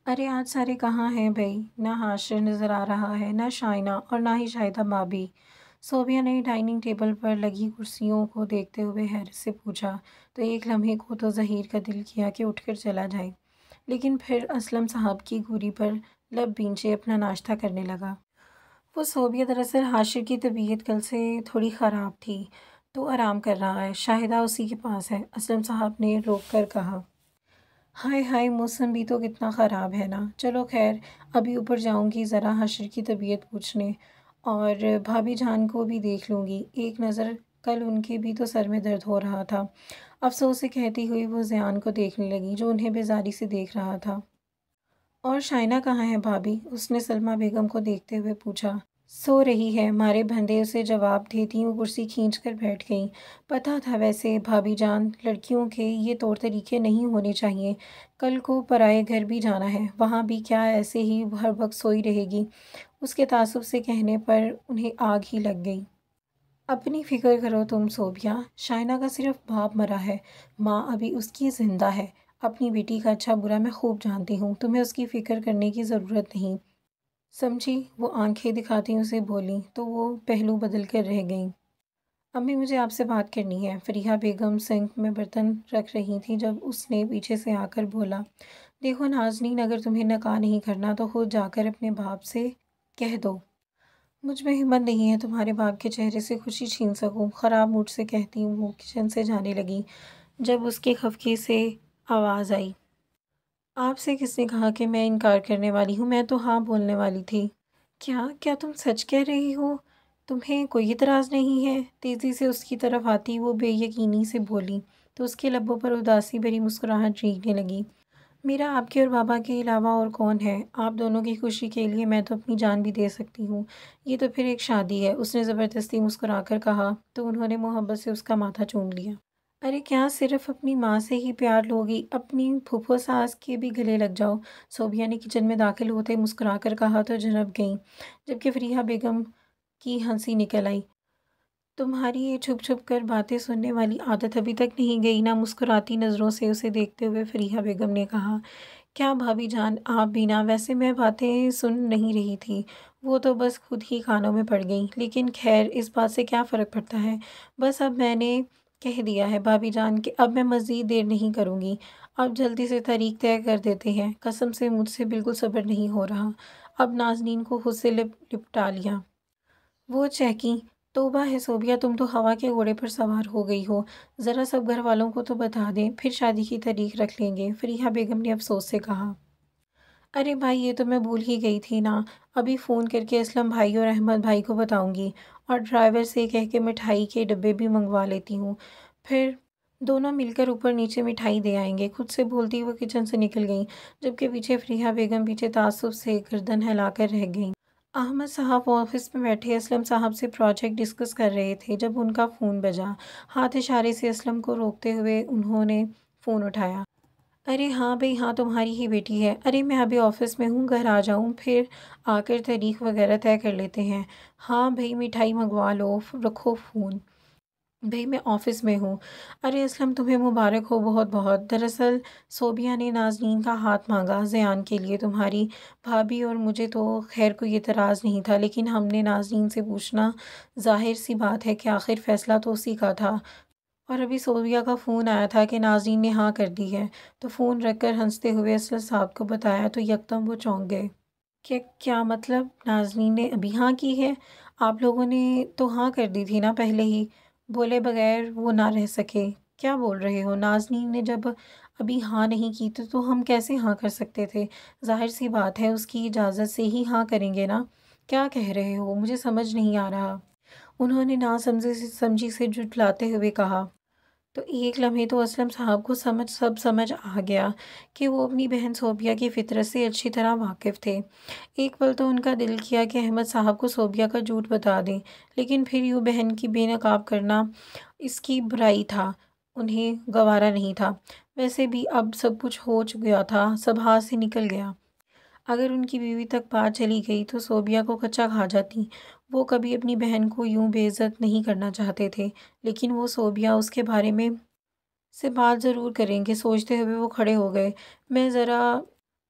ارے آج سارے کہاں ہیں بھائی؟ نہ حاشر نظر آ رہا ہے، نہ شائنہ اور نہ ہی شاہدہ بھابھی۔ صوبیہ نے ڈائننگ ٹیبل پر لگی کرسیوں کو دیکھتے ہوئے حیرت سے پوچھا تو ایک لمحے کو تو ظہیر کا دل کیا کہ اٹھ کر چلا جائے، لیکن پھر اسلم صاحب کی گھوری پر لب بھینچے اپنا ناشتہ کرنے لگا۔ وہ صوبیہ دراصل حاشر کی طبیعت کل سے تھوڑی خراب تھی تو آرام کر رہا ہے، شاہدہ اسی کے پاس ہے، اسلم صاحب نے روک کر کہا۔ ہائے ہائے، موسم بھی تو کتنا خراب ہے نا۔ چلو خیر، ابھی اوپر جاؤں گی ذرا حشر کی طبیعت پوچھنے، اور بھابھی جان کو بھی دیکھ لوں گی ایک نظر، کل ان کے بھی تو سر میں درد ہو رہا تھا۔ افسوس سے کہتی ہوئی وہ زیان کو دیکھنے لگی جو انہیں بیزاری سے دیکھ رہا تھا۔ اور شائنہ کہاں ہے بھابھی؟ اس نے سلمیٰ بیگم کو دیکھتے ہوئے پوچھا۔ سو رہی ہے، مارے بندے اسے جواب دیتی وہ کرسی کھینچ کر بیٹھ گئیں۔ پتہ تھا ویسے بھابھی جان، لڑکیوں کے یہ طور طریقے نہیں ہونے چاہیے، کل کو پرائے گھر بھی جانا ہے، وہاں بھی کیا ایسے ہی ہر وقت سوئی رہے گی؟ اس کے تعصب سے کہنے پر انہیں آگ ہی لگ گئی۔ اپنی فکر کرو تم صوبیہ، شائنہ کا صرف باپ مرا ہے، ماں ابھی اس کی زندہ ہے۔ اپنی بیٹی کا اچھا برا میں خوب جانتی ہوں، تمہیں اس کی فکر کرنے کی ضرورت نہیں، سمجھی؟ وہ آنکھیں دکھاتی اسے بولیں تو وہ پہلو بدل کر رہ گئیں۔ امی مجھے آپ سے بات کرنی ہے، فریحہ بیگم سنک میں برتن رکھ رہی تھی جب اس نے پیچھے سے آ کر بولا۔ دیکھو نازنین، اگر تمہیں نکاح نہیں کرنا تو خود جا کر اپنے باپ سے کہہ دو۔ مجھ میں ہمت نہیں ہے تمہارے باپ کے چہرے سے خوشی چھین سکوں، خراب موڈ سے کہتی وہ کچن سے جانے لگی جب اس کے خفقے سے آواز آئی۔ آپ سے کس نے کہا کہ میں انکار کرنے والی ہوں؟ میں تو ہاں بولنے والی تھی۔ کیا تم سچ کہہ رہی ہو؟ تمہیں کوئی اعتراض نہیں ہے؟ تیزی سے اس کی طرف آتی وہ بے یقینی سے بولی تو اس کے لبوں پر اداسی بھری مسکراہٹ ریگنے لگی۔ میرا آپ کے اور بابا کے علاوہ اور کون ہے؟ آپ دونوں کی خوشی کے لیے میں تو اپنی جان بھی دے سکتی ہوں، یہ تو پھر ایک شادی ہے، اس نے زبردستی مسکرا کر کہا تو انہوں نے محبت سے اس کا ماتھا چوم لیا۔ ارے کیا صرف اپنی ماں سے ہی پیار لوگی؟ اپنی پھوپھو ساس کے بھی گلے لگ جاؤ۔ صوبیہ نے کچن میں داخل ہوتے مسکرا کر کہا تو جھنپ گئیں، جبکہ فریحہ بیگم کی ہنسی نکل آئی۔ تمہاری یہ چھپ چھپ کر باتیں سننے والی عادت ابھی تک نہیں گئی نا؟ مسکراتی نظروں سے اسے دیکھتے ہوئے فریحہ بیگم نے کہا۔ کیا بھابھی جان، آپ بھی نا؟ ویسے میں باتیں سن نہیں رہی تھی، وہ تو بس خود ہی کانوں میں پڑ گئیں، لیکن خیر اس بات سے کیا فرق پڑتا ہے؟ بس اب میں نے کہہ دیا ہے بھابھی جان کہ اب میں مزید دیر نہیں کروں گی، اب جلدی سے تاریخ طے کر دیتے ہیں، قسم سے مجھ سے بالکل صبر نہیں ہو رہا۔ اب نازنین کو خود سے لپٹا لیا۔ وہ چہکیں۔ توبہ ہے صوبیہ، تم تو ہوا کے گھوڑے پر سوار ہو گئی ہو، ذرا سب گھر والوں کو تو بتا دیں، پھر شادی کی تاریخ رکھ لیں گے، فریحہ بیگم نے افسوس سے کہا۔ ارے بھائی، یہ تو میں بھول ہی گئی تھی نا، ابھی فون کر کے اسلم بھائی اور احمد بھائی کو بتاؤں گی، اور ڈرائیور سے کہہ کے مٹھائی کے ڈبے بھی منگوا لیتی ہوں، پھر دونوں مل کر اوپر نیچے مٹھائی دے آئیں گے، خود سے بولتی وہ کچن سے نکل گئیں، جبکہ پیچھے فریحہ بیگم پیچھے تعصب سے گردن ہلا کر رہ گئیں۔ احمد صاحب آفس میں بیٹھے اسلم صاحب سے پروجیکٹ ڈسکس کر رہے تھے جب ان کا فون بجا۔ ہاتھ اشارے سے اسلم کو روکتے ہوئے انہوں نے فون اٹھایا۔ ارے ہاں بھئی ہاں، تمہاری ہی بیٹی ہے۔ ارے میں ابھی آفس میں ہوں، گھر آ جاؤں پھر آ کر تاریخ وغیرہ طے کر لیتے ہیں۔ ہاں بھئی مٹھائی منگوا لو، رکھو فون۔ بھئی میں آفس میں ہوں۔ ارے اسلم تمہیں مبارک ہو بہت بہت۔ دراصل صوبیہ نے نازنین کا ہاتھ مانگا زیان کے لیے، تمہاری بھابھی اور مجھے تو خیر کوئی اعتراض نہیں تھا، لیکن ہم نے نازنین سے پوچھنا ظاہر سی بات ہے کہ آخر فیصلہ تو اسی کا تھا، اور ابھی صوبیہ کا فون آیا تھا کہ نازنین نے ہاں کر دی ہے، تو فون رکھ کر ہنستے ہوئے اسلم صاحب کو بتایا تو یکدم وہ چونک گئے۔ کیا مطلب؟ نازنین نے ابھی ہاں کی ہے؟ آپ لوگوں نے تو ہاں کر دی تھی نا پہلے ہی؟ بولے بغیر وہ نہ رہ سکے۔ کیا بول رہے ہو؟ نازنین نے جب ابھی ہاں نہیں کی تو ہم کیسے ہاں کر سکتے تھے؟ ظاہر سی بات ہے اس کی اجازت سے ہی ہاں کریں گے نا؟ کیا کہہ رہے ہو؟ مجھے سمجھ نہیں آ رہا، انہوں نے نا سمجھی سے جھٹلاتے ہوئے کہا۔ تو ایک لمحے تو اسلم صاحب کو سب سمجھ آ گیا کہ وہ اپنی بہن صوبیہ کی فطرت سے اچھی طرح واقف تھے۔ ایک پل تو ان کا دل کیا کہ احمد صاحب کو صوبیہ کا جھوٹ بتا دیں، لیکن پھر یوں بہن کی بے نقاب کرنا اس کی برائی تھا، انہیں گوارا نہیں تھا۔ ویسے بھی اب سب کچھ ہو گیا تھا، سب ہاتھ سے نکل گیا۔ اگر ان کی بیوی تک بات چلی گئی تو صوبیہ کو کچا کھا جاتی۔ وہ کبھی اپنی بہن کو یوں بے عزت نہیں کرنا چاہتے تھے، لیکن وہ صوبیہ اس کے بارے میں سے بات ضرور کریں گے، سوچتے ہوئے وہ کھڑے ہو گئے۔ میں ذرا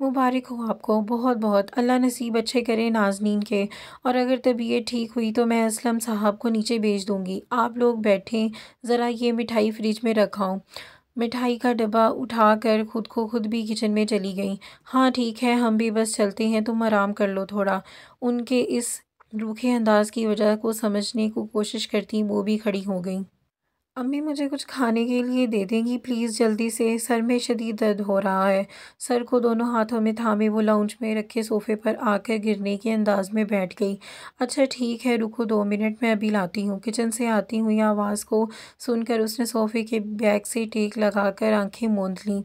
مبارک ہو آپ کو، بہت بہت، اللہ نصیب اچھے کرے نازنین کے۔ اور اگر طبیعت ٹھیک ہوئی تو میں اسلم صاحب کو نیچے بھیج دوں گی۔ آپ لوگ بیٹھیں، ذرا یہ مٹھائی فریج میں رکھاؤں۔ مٹھائی کا ڈبہ اٹھا کر خود بھی کچن میں چلی گئیں۔ ہاں ٹھیک ہے، ہم بھی بس چلتے ہیں، تم آرام کر لو تھوڑا۔ ان کے اس روکھے انداز کی وجہ کو سمجھنے کو کوشش کرتی وہ بھی کھڑی ہو گئیں۔ امی مجھے کچھ کھانے کے لیے دے دیں گی پلیز جلدی سے، سر میں شدید درد ہو رہا ہے۔ سر کو دونوں ہاتھوں میں تھامے وہ لاؤنج میں رکھے صوفے پر آ کر گرنے کے انداز میں بیٹھ گئی۔ اچھا ٹھیک ہے، رکو 2 منٹ، میں ابھی لاتی ہوں۔ کچن سے آتی ہوئی آواز کو سن کر اس نے صوفے کے بیک سے ٹیک لگا کر آنکھیں موند لیں۔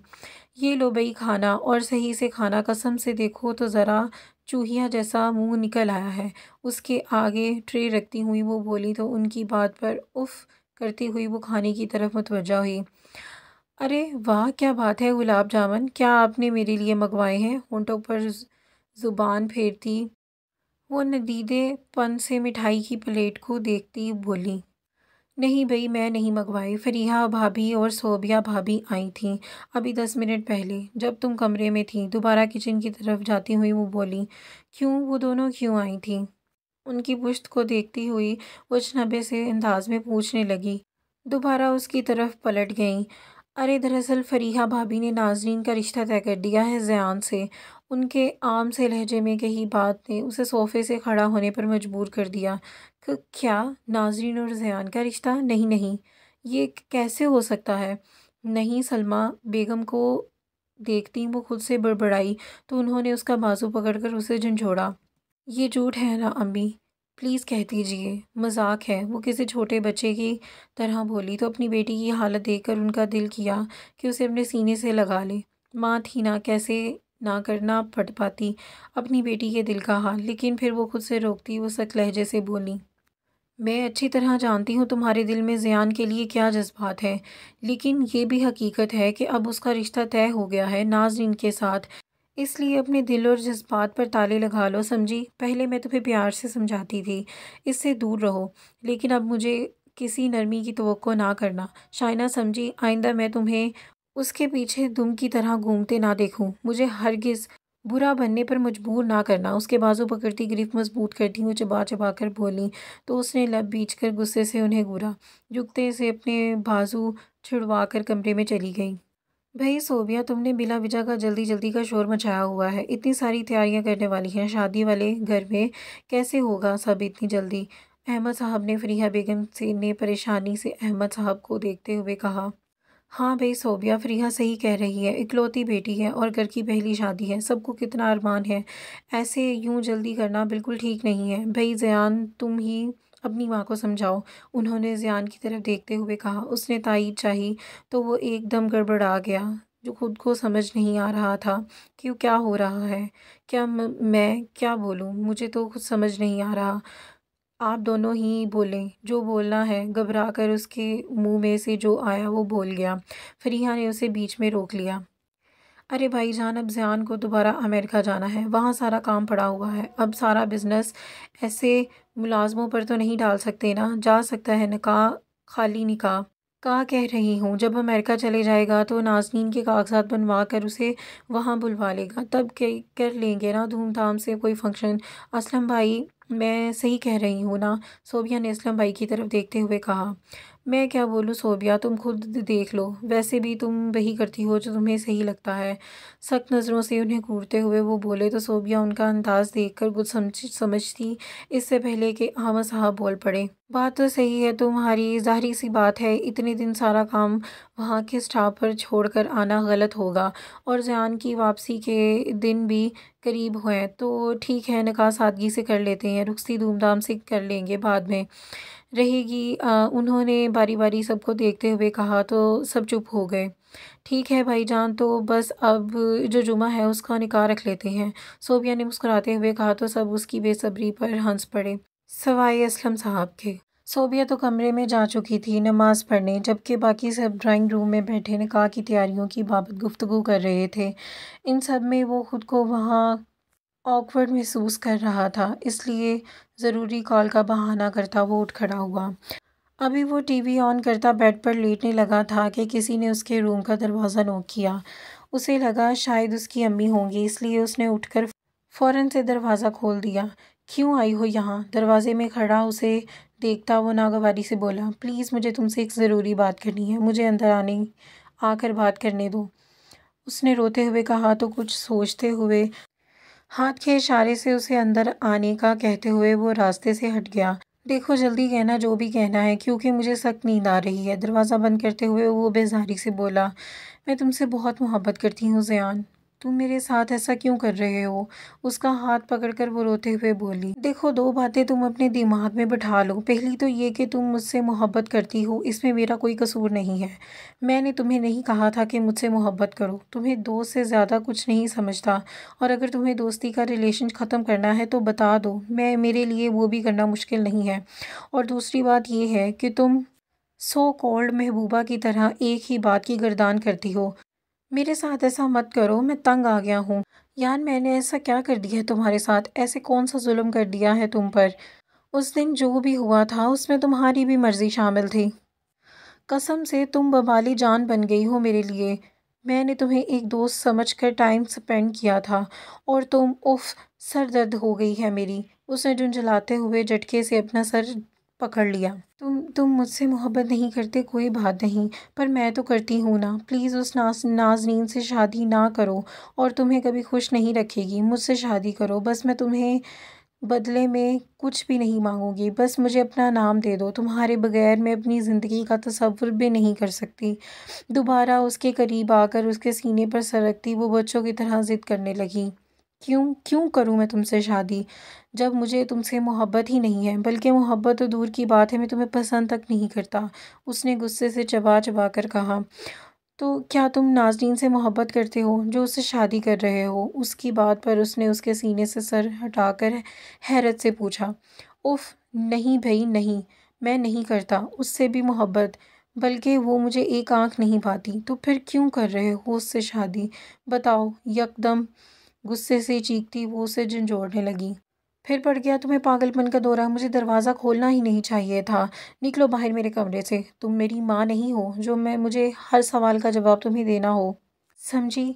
یہ لو بھئی کھانا، اور صحیح سے کھانا، قسم سے دیکھو تو ذرا چوہیا جیسا منہ نکل آیا ہے۔ اس کے آگے ٹرے رکھتی ہوئی وہ بولی تو ان کی بات پر اف کرتی ہوئی وہ کھانے کی طرف متوجہ ہوئی۔ ارے واہ کیا بات ہے گلاب جامن، کیا آپ نے میرے لیے منگوائے ہیں؟ ہونٹوں پر زبان پھیرتی وہ ندیدے پن سے مٹھائی کی پلیٹ کو دیکھتی بولی۔ نہیں بھئی میں نہیں منگوائے، فریحہ بھابھی اور صوبیہ بھابھی آئی تھیں ابھی 10 منٹ پہلے، جب تم کمرے میں تھیں۔ دوبارہ کچن کی طرف جاتی ہوئی وہ بولی۔ کیوں، وہ دونوں کیوں آئی تھیں؟ ان کی پشت کو دیکھتی ہوئی وہ اجنبی سے انداز میں پوچھنے لگی۔ دوبارہ اس کی طرف پلٹ گئیں۔ ارے دراصل فریحہ بھابھی نے نازنین کا رشتہ طے کر دیا ہے زیان سے۔ ان کے عام سے لہجے میں کہی بات نے اسے صوفے سے کھڑا ہونے پر مجبور کر دیا۔ کیا نازنین اور زیان کا رشتہ؟ نہیں نہیں، یہ کیسے ہو سکتا ہے؟ نہیں، سلمیٰ بیگم کو دیکھتی وہ خود سے بڑبڑائی تو انہوں نے اس کا بازو پکڑ کر اسے جھنجھوڑا۔ یہ جھوٹ ہے نا امی، پلیز کہہ دیجیے، مذاق ہے۔ وہ کسی چھوٹے بچے کی طرح بولی تو اپنی بیٹی کی حالت دیکھ کر ان کا دل کیا کہ اسے اپنے سینے سے لگا لے۔ ماں تھی نا، کیسے نہ کرنا پڑ پاتی اپنی بیٹی کے دل کا حال، لیکن پھر وہ خود سے روکتی وہ سخت لہجے سے بولی۔ میں اچھی طرح جانتی ہوں تمہارے دل میں زیان کے لیے کیا جذبات ہیں، لیکن یہ بھی حقیقت ہے کہ اب اس کا رشتہ طے ہو گیا ہے نازنین کے ساتھ، اس لیے اپنے دل اور جذبات پر تالے لگا لو، سمجھی؟ پہلے میں تمہیں پیار سے سمجھاتی تھی اس سے دور رہو، لیکن اب مجھے کسی نرمی کی توقع نہ کرنا شائنہ، سمجھی؟ آئندہ میں تمہیں اس کے پیچھے دم کی طرح گھومتے نہ دیکھوں، مجھے ہرگز برا بننے پر مجبور نہ کرنا۔ اس کے بازو پکڑتی گرفت مضبوط کرتی وہ چبا چبا کر بولی تو اس نے لب بیچ کر غصے سے انہیں گھورا، جھکتے سے اپنے بازو چھڑوا کر کمرے میں چلی گئی۔ بھئی صوبیہ، تم نے بلا وجہ کا جلدی جلدی کا شور مچایا ہوا ہے، اتنی ساری تیاریاں کرنے والی ہیں شادی والے گھر میں، کیسے ہوگا سب اتنی جلدی؟ احمد صاحب نے فریحہ بیگم نے پریشانی سے احمد صاحب کو دیکھتے ہوئے کہا۔ ہاں بھئی صوبیہ، فریحہ صحیح کہہ رہی ہے، اکلوتی بیٹی ہے اور گھر کی پہلی شادی ہے، سب کو کتنا ارمان ہے، ایسے یوں جلدی کرنا بالکل ٹھیک نہیں ہے۔ بھئی زیان، تم ہی اپنی ماں کو سمجھاؤ، انہوں نے زیان کی طرف دیکھتے ہوئے کہا۔ اس نے تائید چاہی تو وہ ایک دم گڑبڑا گیا، جو خود کو سمجھ نہیں آ رہا تھا کہ کیا ہو رہا ہے، کیا میں کیا بولوں، مجھے تو کچھ سمجھ نہیں آ رہا، آپ دونوں ہی بولیں جو بولنا ہے۔ گھبرا کر اس کے منہ میں سے جو آیا وہ بول گیا۔ فریحہ نے اسے بیچ میں روک لیا۔ ارے بھائی جان، اب زیان کو دوبارہ امریکہ جانا ہے، وہاں سارا کام پڑا ہوا ہے، اب سارا بزنس ایسے ملازموں پر تو نہیں ڈال سکتے نا، جا سکتا ہے نکاح، خالی نکاح کا کہہ رہی ہوں، جب امریکہ چلے جائے گا تو نازنین کے کاغذات بنوا کر اسے وہاں بلوا لے گا، تب کر لیں گے نا دھوم دھام سے کوئی فنکشن۔ اسلم بھائی، میں صحیح کہہ رہی ہوں نا؟ صوبیہ نے اسلم بھائی کی طرف دیکھتے ہوئے کہا۔ میں کیا بولوں صوبیہ، تم خود دیکھ لو، ویسے بھی تم وہی کرتی ہو جو تمہیں صحیح لگتا ہے۔ سخت نظروں سے انہیں گھورتے ہوئے وہ بولے تو صوبیہ ان کا انداز دیکھ کر کچھ سمجھتی اس سے پہلے کہ احمد صاحب بول پڑے۔ بات تو صحیح ہے تمہاری، ظاہری سی بات ہے اتنے دن سارا کام وہاں کے اسٹاف پر چھوڑ کر آنا غلط ہوگا، اور زیان کی واپسی کے دن بھی قریب ہیں، تو ٹھیک ہے نکاح سادگی سے کر لیتے ہیں، رخصتی دھوم دھام سے کر لیں گے بعد میں رہے گی۔ انہوں نے باری باری سب کو دیکھتے ہوئے کہا تو سب چپ ہو گئے۔ ٹھیک ہے بھائی جان، تو بس اب جو جمعہ ہے اس کا نکاح رکھ لیتے ہیں، صوبیہ نے مسکراتے ہوئے کہا تو سب اس کی بے صبری پر ہنس پڑے، سوائے اسلم صاحب کے۔ صوبیہ تو کمرے میں جا چکی تھی نماز پڑھنے، جبکہ باقی سب ڈرائنگ روم میں بیٹھے نکاح کی تیاریوں کی بابت گفتگو کر رہے تھے۔ ان سب میں وہ خود کو وہاں آکورڈ محسوس کر رہا تھا، اس لیے ضروری کال کا بہانہ کرتا وہ اٹھ کھڑا ہوا۔ ابھی وہ ٹی وی آن کرتا بیڈ پر لیٹنے لگا تھا کہ کسی نے اس کے روم کا دروازہ نوک کیا۔ اسے لگا شاید اس کی امی ہوں گی، اس لیے اس نے اٹھ کر فوراً سے دروازہ کھول دیا۔ کیوں آئی ہو یہاں؟ دروازے میں کھڑا اسے دیکھتا وہ ناگواری سے بولا، پلیز مجھے تم سے ایک ضروری بات کرنی ہے، مجھے اندر آ کر بات کرنے دو۔ اس نے روتے ہوئے کہا تو کچھ سوچتے ہوئے ہاتھ کے اشارے سے اسے اندر آنے کا کہتے ہوئے وہ راستے سے ہٹ گیا۔ دیکھو جلدی کہنا جو بھی کہنا ہے، کیونکہ مجھے سخت نیند آ رہی ہے۔ دروازہ بند کرتے ہوئے وہ بیزاری سے بولا، میں تم سے بہت محبت کرتی ہوں زیان، تم میرے ساتھ ایسا کیوں کر رہے ہو؟ اس کا ہاتھ پکڑ کر وہ روتے ہوئے بولی، دیکھو دو باتیں تم اپنے دماغ میں بٹھا لو، پہلی تو یہ کہ تم مجھ سے محبت کرتی ہو، اس میں میرا کوئی قصور نہیں ہے۔ میں نے تمہیں نہیں کہا تھا کہ مجھ سے محبت کرو، تمہیں دوست سے زیادہ کچھ نہیں سمجھتا، اور اگر تمہیں دوستی کا ریلیشن ختم کرنا ہے تو بتا دو، میرے لیے وہ بھی کرنا مشکل نہیں ہے۔ اور دوسری بات یہ ہے کہ تم سو کالڈ محبوبہ کی طرح ایک ہی بات کی گردان کرتی ہو۔ میرے ساتھ ایسا مت کرو، میں تنگ آ گیا ہوں۔ یان میں نے ایسا کیا کر دیا ہے تمہارے ساتھ؟ ایسے کون سا ظلم کر دیا ہے تم پر؟ اس دن جو بھی ہوا تھا اس میں تمہاری بھی مرضی شامل تھی۔ قسم سے تم ببالی جان بن گئی ہو میرے لیے۔ میں نے تمہیں ایک دوست سمجھ کر ٹائم سپینڈ کیا تھا اور تم سر درد ہو گئی ہے میری۔ اس نے جھنجھلاتے ہوئے جھٹکے سے اپنا سر پکڑ لیا۔ تم مجھ سے محبت نہیں کرتے کوئی بات نہیں، پر میں تو کرتی ہوں نا۔ پلیز اس نازنین سے شادی نہ کرو، اور تمہیں کبھی خوش نہیں رکھے گی۔ مجھ سے شادی کرو بس، میں تمہیں بدلے میں کچھ بھی نہیں مانگوں گی، بس مجھے اپنا نام دے دو، تمہارے بغیر میں اپنی زندگی کا تصور بھی نہیں کر سکتی۔ دوبارہ اس کے قریب آ کر اس کے سینے پر سرکتی وہ بچوں کی طرح ضد کرنے لگی، کیوں کروں میں تم سے شادی، جب مجھے تم سے محبت ہی نہیں ہے، بلکہ محبت تو دور کی بات ہے میں تمہیں پسند تک نہیں کرتا۔ اس نے غصے سے چبا چبا کر کہا، تو کیا تم نازنین سے محبت کرتے ہو جو اس سے شادی کر رہے ہو؟ اس کی بات پر اس نے اس کے سینے سے سر ہٹا کر حیرت سے پوچھا، نہیں بھئی نہیں، میں نہیں کرتا اس سے بھی محبت، بلکہ وہ مجھے ایک آنکھ نہیں پاتی۔ تو پھر کیوں کر رہے ہو اس سے شادی؟ بتاؤ۔ یکدم غصے سے چیختی وہ اسے جھنجھوڑنے لگی، پھر پڑ گیا تمہیں پاگل پن کا دورہ؟ مجھے دروازہ کھولنا ہی نہیں چاہیے تھا۔ نکلو باہر میرے کمرے سے، تم میری ماں نہیں ہو جو مجھے ہر سوال کا جواب تمہیں دینا ہو، سمجھی؟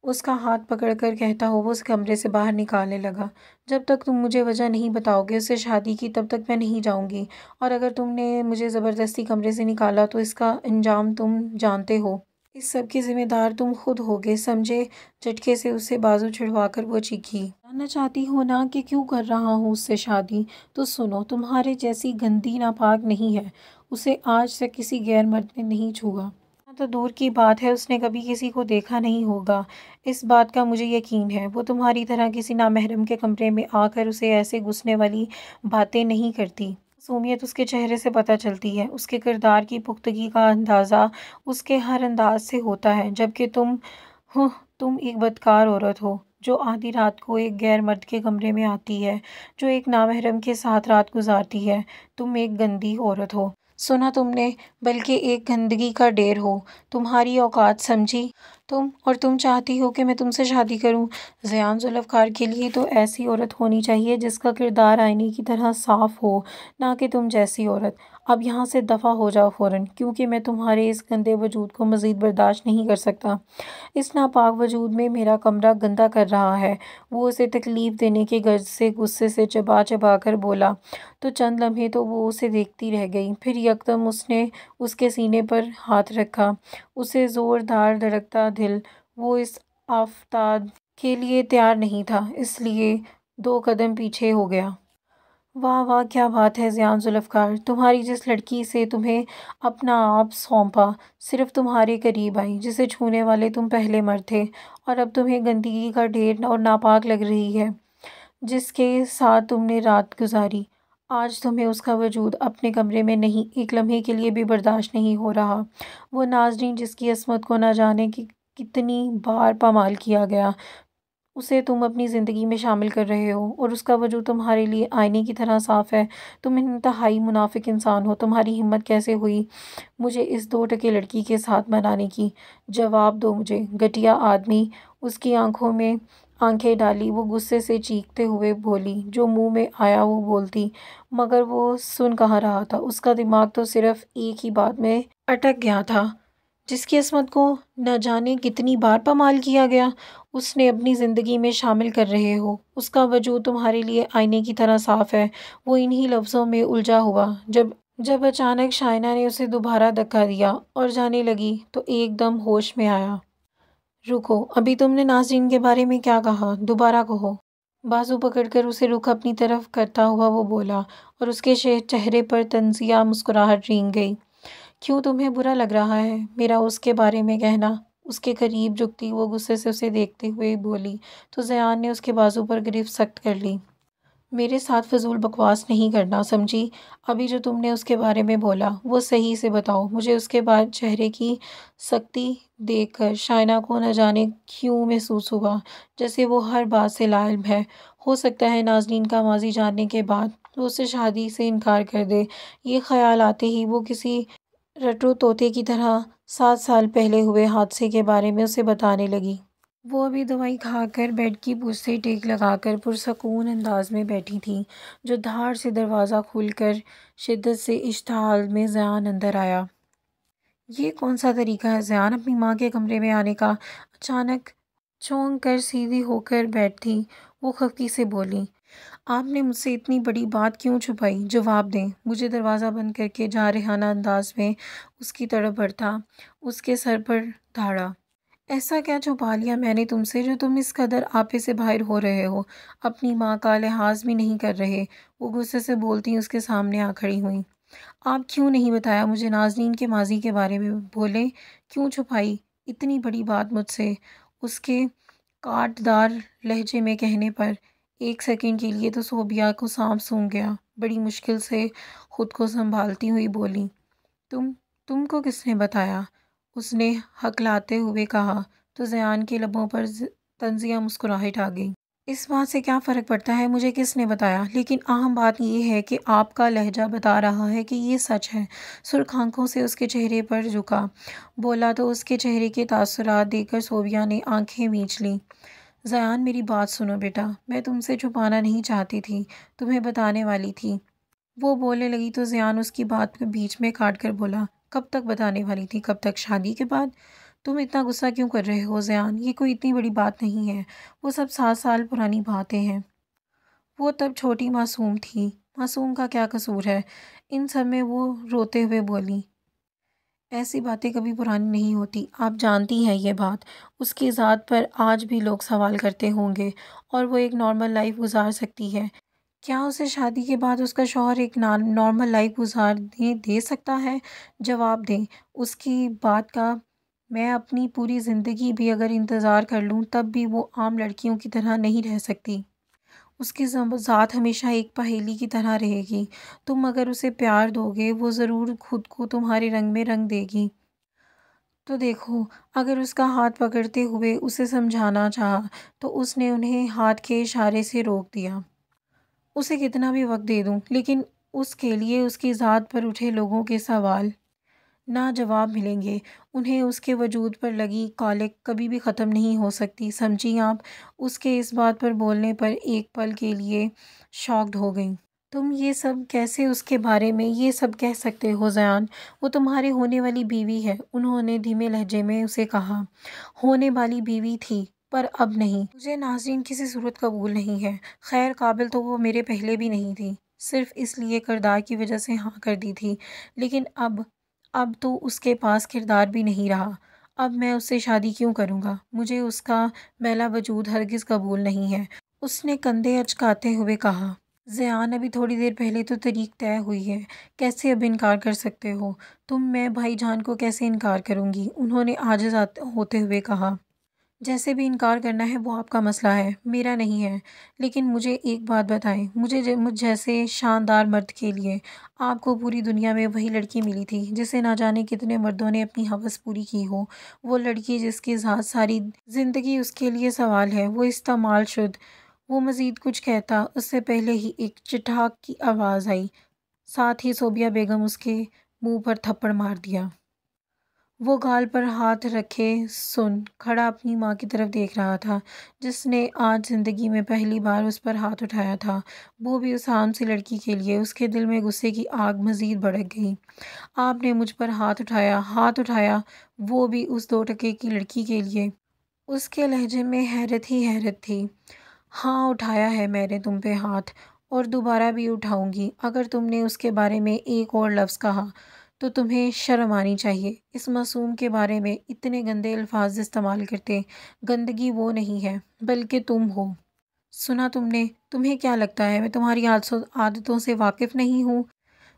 اس کا ہاتھ پکڑ کر کہتا ہوا وہ اس کمرے سے باہر نکالنے لگا، جب تک تم مجھے وجہ نہیں بتاؤ گے اس سے شادی کی تب تک میں نہیں جاؤں گی، اور اگر تم نے مجھے زبردستی کمرے سے نکالا تو اس کا انجام تم جانتے ہو، اس سب کی ذمہ دار تم خود ہوگے، سمجھے؟ جھٹکے سے اسے بازو چھڑوا کر وہ چیخی، جاننا چاہتی ہو نا کہ کیوں کر رہا ہوں اس سے شادی؟ تو سنو، تمہارے جیسی گندی ناپاک نہیں ہے، اسے آج تک کسی غیر مرد نے نہیں چھوا، تو دور کی بات ہے اس نے کبھی کسی کو دیکھا نہیں ہوگا، اس بات کا مجھے یقین ہے۔ وہ تمہاری طرح کسی نامحرم کے کمرے میں آ کر اسے ایسے گھسنے والی باتیں نہیں کرتی۔ معصومیت اس کے چہرے سے پتہ چلتی ہے، اس کے کردار کی پختگی کا اندازہ اس کے ہر انداز سے ہوتا ہے، جبکہ تم ایک بدکار عورت ہو جو آدھی رات کو ایک غیر مرد کے کمرے میں آتی ہے، جو ایک نامحرم کے ساتھ رات گزارتی ہے۔ تم ایک گندی عورت ہو، سنا تم نے؟ بلکہ ایک گندگی کا ڈھیر ہو، تمہاری اوقات، سمجھی؟ تم چاہتی ہو کہ میں تم سے شادی کروں؟ زیان، ذوالفقار کے لیے تو ایسی عورت ہونی چاہیے جس کا کردار آئینے کی طرح صاف ہو، نہ کہ تم جیسی عورت۔ اب یہاں سے دفع ہو جاؤ فوراً، کیونکہ میں تمہارے اس گندے وجود کو مزید برداشت نہیں کر سکتا۔ اس ناپاک وجود میں میرا کمرہ گندا کر رہا ہے، وہ اسے تکلیف دینے کے غرض سے غصے سے چبا چبا کر بولا، تو چند لمحے تو وہ اسے دیکھتی رہ گئی، پھر یکدم اس نے اس کے سینے پر ہاتھ رکھا، اسے زوردار دھڑکتا دل وہ اس افتاد کے لیے تیار نہیں تھا، اس لیے 2 قدم پیچھے ہو گیا۔ واہ واہ، کیا بات ہے زیان ذوالفقار، تمہاری جس لڑکی سے تمہیں اپنا آپ سونپا صرف تمہارے قریب آئی، جسے چھونے والے تم پہلے مرد تھے، اور اب تمہیں گندگی کا ڈھیر اور ناپاک لگ رہی ہے جس کے ساتھ تم نے رات گزاری، آج تمہیں اس کا وجود اپنے کمرے میں نہیں ایک لمحے کے لیے بھی برداشت نہیں ہو رہا۔ وہ نازنین جس کی عصمت کو نہ جانے کتنی بار پامال کیا گیا، اسے تم اپنی زندگی میں شامل کر رہے ہو، اور اس کا وجود تمہارے لیے آئینے کی طرح صاف ہے۔ تم انتہائی منافق انسان ہو، تمہاری ہمت کیسے ہوئی مجھے اس 2 ٹکے لڑکی کے ساتھ منانے کی؟ جواب دو مجھے، گھٹیا آدمی۔ اس کی آنکھوں میں آنکھیں ڈالی وہ غصے سے چیختے ہوئے بولی، جو منہ میں آیا وہ بولتی، مگر وہ سن کہاں رہا تھا، اس کا دماغ تو صرف ایک ہی بات میں اٹک گیا تھا، جس کی عصمت کو نہ جانے کتنی بار پامال کیا گیا، اس نے اپنی زندگی میں شامل کر رہے ہو۔ اس کا وجود تمہارے لیے آئینے کی طرح صاف ہے۔ وہ انہی لفظوں میں الجھا ہوا جب اچانک شائنہ نے اسے دوبارہ دھکا دیا اور جانے لگی تو ایک دم ہوش میں آیا۔ رکو، ابھی تم نے نازنین کے بارے میں کیا کہا؟ دوبارہ کہو۔ بازو پکڑ کر اسے رخ اپنی طرف کرتا ہوا وہ بولا، اور اس کے چہرے پر طنزیہ مسکراہٹ رینگ گئی۔ کیوں تمہیں برا لگ رہا ہے میرا اس کے بارے میں کہنا؟ اس کے قریب جھکتی وہ غصے سے اسے دیکھتے ہوئے بولی تو زیان نے اس کے بازو پر گرفت سخت کر لی۔ میرے ساتھ فضول بکواس نہیں کرنا، سمجھی؟ ابھی جو تم نے اس کے بارے میں بولا وہ صحیح سے بتاؤ۔ مجھے اس کے بعد چہرے کی سختی دیکھ کر شائنہ کو نہ جانے کیوں محسوس ہوا جیسے وہ ہر بات سے لا علم ہے۔ ہو سکتا ہے نازنین کا ماضی جاننے کے بعد وہ اسے شادی سے انکار کر دے۔ یہ خیال آتے ہی وہ کسی رٹو طوطے کی طرح 7 سال پہلے ہوئے حادثے کے بارے میں اسے بتانے لگی۔ وہ ابھی دوائی کھا کر بیڈ کی پشت سے ٹیک لگا کر پرسکون انداز میں بیٹھی تھی، جو دھاڑ سے دروازہ کھول کر شدت سے اشتعال میں زیان اندر آیا۔ یہ کون سا طریقہ ہے زیان اپنی ماں کے کمرے میں آنے کا؟ اچانک چونک کر سیدھی ہو کر بیٹھی وہ خفگی سے بولی، آپ نے مجھ سے اتنی بڑی بات کیوں چھپائی؟ جواب دیں۔ مجھے دروازہ بند کر کے جارحانہ انداز میں اس کی طرف بڑھتا اس کے سر پر دھاڑا۔ ایسا کیا چھپا لیا میں نے تم سے جو تم اس قدر آپے سے باہر ہو رہے ہو؟ اپنی ماں کا لحاظ بھی نہیں کر رہے؟ وہ غصے سے بولتی اس کے سامنے آ کھڑی ہوئیں۔ آپ کیوں نہیں بتایا مجھے نازنین کے ماضی کے بارے میں؟ بولے، کیوں چھپائی اتنی بڑی بات مجھ سے؟ اس کے کاٹ دار لہجے میں کہنے پر ایک سیکنڈ کے لیے تو صوبیہ کو سانپ سونگھ گیا۔ بڑی مشکل سے خود کو سنبھالتی ہوئی بولی، تم کو کس نے بتایا؟ اس نے ہکلاتے ہوئے کہا تو زیان کے لبوں پر طنزیہ مسکراہٹ آ گئی۔ اس بات سے کیا فرق پڑتا ہے مجھے کس نے بتایا، لیکن اہم بات یہ ہے کہ آپ کا لہجہ بتا رہا ہے کہ یہ سچ ہے۔ سرخ آنکھوں سے اس کے چہرے پر جھکا بولا تو اس کے چہرے کے تاثرات دیکھ کر صوبیہ نے آنکھیں میچ لیں۔ زیان میری بات سنو بیٹا، میں تم سے چھپانا نہیں چاہتی تھی، تمہیں بتانے والی تھی۔ وہ بولنے لگی تو زیان اس کی بات کو بیچ میں کاٹ کر بولا، کب تک بتانے والی تھی؟ کب تک؟ شادی کے بعد؟ تم اتنا غصہ کیوں کر رہے ہو زیان؟ یہ کوئی اتنی بڑی بات نہیں ہے، وہ سب 7 سال پرانی باتیں ہیں۔ وہ تب چھوٹی معصوم تھی، معصوم کا کیا قصور ہے ان سب میں؟ وہ روتے ہوئے بولی، ایسی باتیں کبھی پرانی نہیں ہوتی، آپ جانتی ہیں یہ بات۔ اس کی ذات پر آج بھی لوگ سوال کرتے ہوں گے، اور وہ ایک نارمل لائف گزار سکتی ہے۔ کیا اسے شادی کے بعد اس کا شوہر ایک نارمل لائف گزارنے دے سکتا ہے؟ جواب دیں اس کی بات کا۔ میں اپنی پوری زندگی بھی اگر انتظار کر لوں تب بھی وہ عام لڑکیوں کی طرح نہیں رہ سکتی۔ اس کی ذات ہمیشہ ایک پہیلی کی طرح رہے گی۔ تم اگر اسے پیار دو گے وہ ضرور خود کو تمہارے رنگ میں رنگ دے گی۔ تو دیکھو، اگر اس کا ہاتھ پکڑتے ہوئے اسے سمجھانا چاہا تو اس نے انہیں ہاتھ کے اشارے سے روک دیا۔ اسے کتنا بھی وقت دے دوں لیکن اس کے لیے اس کی ذات پر اٹھے لوگوں کے سوال نا جواب ملیں گے۔ انہیں اس کے وجود پر لگی کالک کبھی بھی ختم نہیں ہو سکتی، سمجھی آپ؟ اس کے اس بات پر بولنے پر ایک پل کے لیے شاکڈ ہو گئیں۔ تم یہ سب کیسے اس کے بارے میں یہ سب کہہ سکتے ہو زیان؟ وہ تمہاری ہونے والی بیوی ہے، انہوں نے دھیمے لہجے میں اسے کہا۔ ہونے والی بیوی تھی پر اب نہیں۔ مجھے نازنین کسی صورت قبول نہیں ہے۔ خیر، قابل تو وہ میرے پہلے بھی نہیں تھی، صرف اس لیے کردار کی وجہ سے ہاں کر دی تھی، لیکن اب تو اس کے پاس کردار بھی نہیں رہا۔ اب میں اس سے شادی کیوں کروں گا؟ مجھے اس کا میلا وجود ہرگز قبول نہیں ہے، اس نے کندھے اچکاتے ہوئے کہا۔ زیان، ابھی تھوڑی دیر پہلے تو تاریخ طے ہوئی ہے، کیسے اب انکار کر سکتے ہو تم؟ میں بھائی جان کو کیسے انکار کروں گی؟ انہوں نے عاجز ہوتے ہوئے کہا۔ جیسے بھی انکار کرنا ہے وہ آپ کا مسئلہ ہے، میرا نہیں ہے۔ لیکن مجھے ایک بات بتائیں، مجھ جیسے شاندار مرد کے لیے آپ کو پوری دنیا میں وہی لڑکی ملی تھی جسے نہ جانے کتنے مردوں نے اپنی ہوس پوری کی ہو، وہ لڑکی جس کی ذات ساری زندگی اس کے لیے سوال ہے، وہ استعمال شد۔ وہ مزید کچھ کہتا اس سے پہلے ہی ایک چٹاک کی آواز آئی، ساتھ ہی صوبیہ بیگم اس کے منہ پر تھپڑ مار دیا۔ وہ گال پر ہاتھ رکھے سن کھڑا اپنی ماں کی طرف دیکھ رہا تھا، جس نے آج زندگی میں پہلی بار اس پر ہاتھ اٹھایا تھا، وہ بھی اس عام سی لڑکی کے لیے۔ اس کے دل میں غصے کی آگ مزید بھڑک گئی۔ آپ نے مجھ پر ہاتھ اٹھایا، وہ بھی اس 2 ٹکے کی لڑکی کے لیے؟ اس کے لہجے میں حیرت ہی حیرت تھی۔ ہاں، اٹھایا ہے میں نے تم پہ ہاتھ، اور دوبارہ بھی اٹھاؤں گی۔ اگر تم نے اس کے بارے میں ایک اور لفظ کہا تو تمہیں شرم آنی چاہیے۔ اس معصوم کے بارے میں اتنے گندے الفاظ استعمال کرتے۔ گندگی وہ نہیں ہے، بلکہ تم ہو۔ سنا تم نے؟ تمہیں کیا لگتا ہے میں تمہاری عادتوں سے واقف نہیں ہوں؟